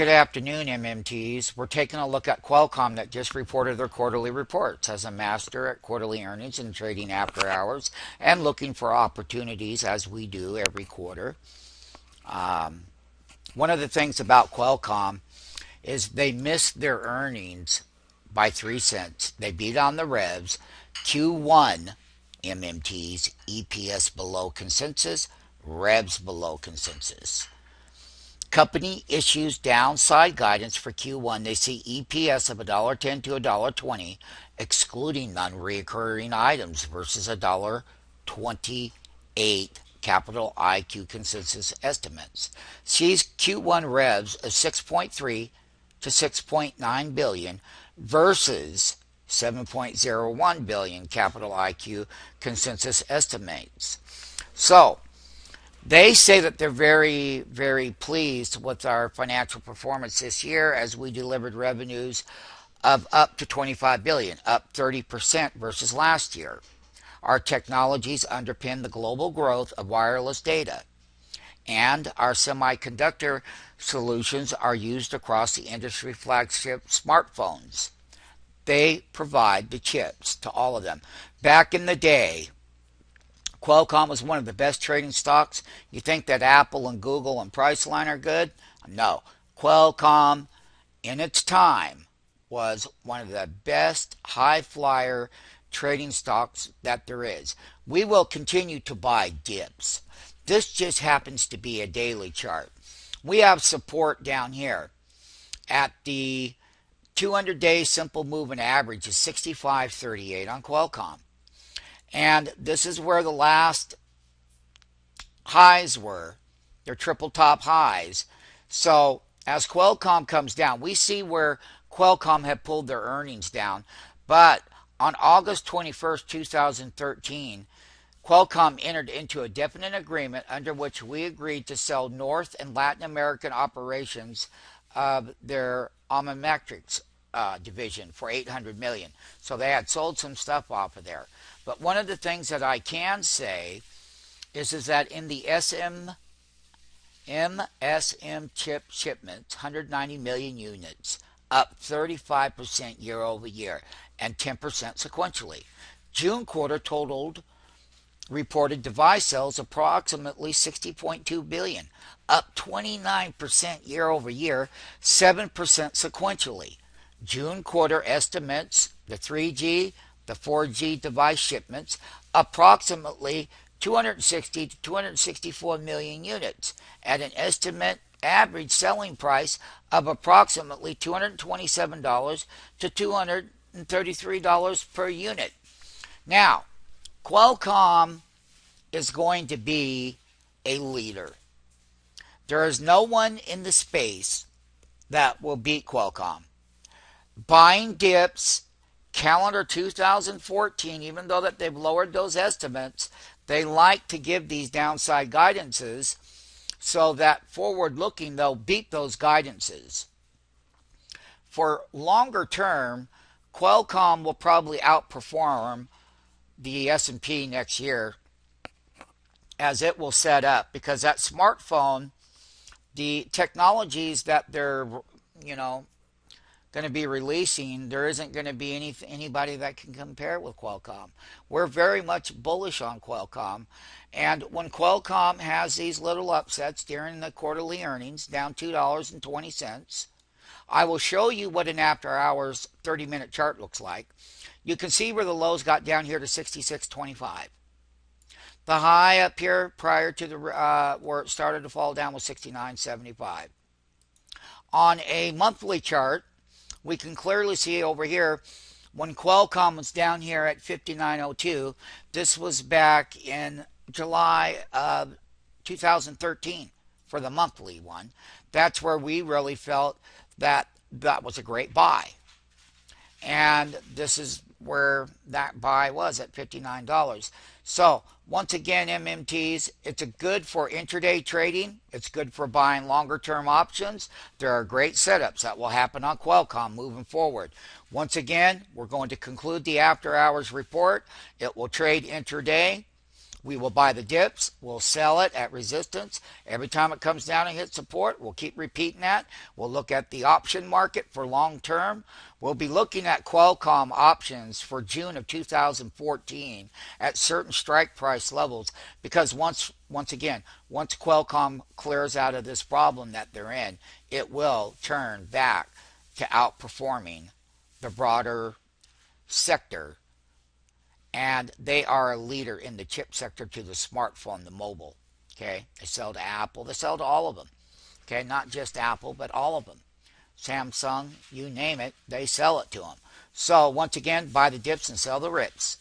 Good afternoon, MMTs. We're taking a look at Qualcomm that just reported their quarterly reports as a master at quarterly earnings and trading after hours and looking for opportunities as we do every quarter. Um, One of the things about Qualcomm is they missed their earnings by 3 cents. They beat on the revs. Q1 MMTs, EPS below consensus, revs below consensus. Company issues downside guidance for Q1. They see EPS of $1.10 to $1.20, excluding non-recurring items, versus $1.28 Capital IQ consensus estimates. Sees Q1 revs of 6.3 to 6.9 billion versus 7.01 billion Capital IQ consensus estimates. So, they say that they're very, very pleased with our financial performance this year as we delivered revenues of up to 25 billion, up 30% versus last year. Our technologies underpin the global growth of wireless data, and our semiconductor solutions are used across the industry flagship smartphones. They provide the chips to all of them. Back in the day, Qualcomm was one of the best trading stocks. You think that Apple and Google and Priceline are good? No. Qualcomm, in its time, was one of the best high flyer trading stocks that there is. We will continue to buy dips. This just happens to be a daily chart. We have support down here at the 200-day simple moving average is 65.38 on Qualcomm. And this is where the last highs were. They're triple top highs. So as Qualcomm comes down, we see where Qualcomm had pulled their earnings down. But on August 21st, 2013, Qualcomm entered into a definite agreement under which we agreed to sell North and Latin American operations of their Omnimetrics division for $800 million. So they had sold some stuff off of there. But one of the things that I can say is that in the MSM chip shipments, 190 million units, up 35% year over year and 10% sequentially. June quarter totaled reported device sales approximately 60.2 billion, up 29% year over year, 7% sequentially. June quarter estimates the 3G, the 4G device shipments approximately 260 to 264 million units at an estimate average selling price of approximately $227 to $233 per unit. Now, Qualcomm is going to be a leader. There is no one in the space that will beat Qualcomm. Buying dips, calendar 2014, even though that they've lowered those estimates, they like to give these downside guidances so that forward looking they'll beat those guidances. For longer term, Qualcomm will probably outperform the S&P next year as it will set up, because that smartphone, the technologies that they're going to be releasing, there isn't going to be anybody that can compare with Qualcomm. We're very much bullish on Qualcomm, and when Qualcomm has these little upsets during the quarterly earnings, down $2.20, I will show you what an after hours 30-minute chart looks like. You can see where the lows got down here to 66.25. The high up here prior to the where it started to fall down was 69.75. On a monthly chart, we can clearly see over here when Qualcomm was down here at 59.02. This was back in July of 2013 for the monthly one. That's where we really felt that that was a great buy. And this is where that buy was at $59. So once again, MMTs, it's good for intraday trading. It's good for buying longer term options. There are great setups that will happen on Qualcomm moving forward. Once again, we're going to conclude the after hours report. It will trade intraday. We will buy the dips, we'll sell it at resistance. Every time it comes down and hits support, we'll keep repeating that. We'll look at the option market for long term. We'll be looking at Qualcomm options for June of 2014 at certain strike price levels, because once again, once Qualcomm clears out of this problem that they're in, it will turn back to outperforming the broader sector, and they are a leader in the chip sector to the smartphone, the mobile. Okay, they sell to Apple, they sell to all of them. Okay, not just Apple, but all of them. Samsung, you name it, they sell it to them. So once again, buy the dips and sell the rips.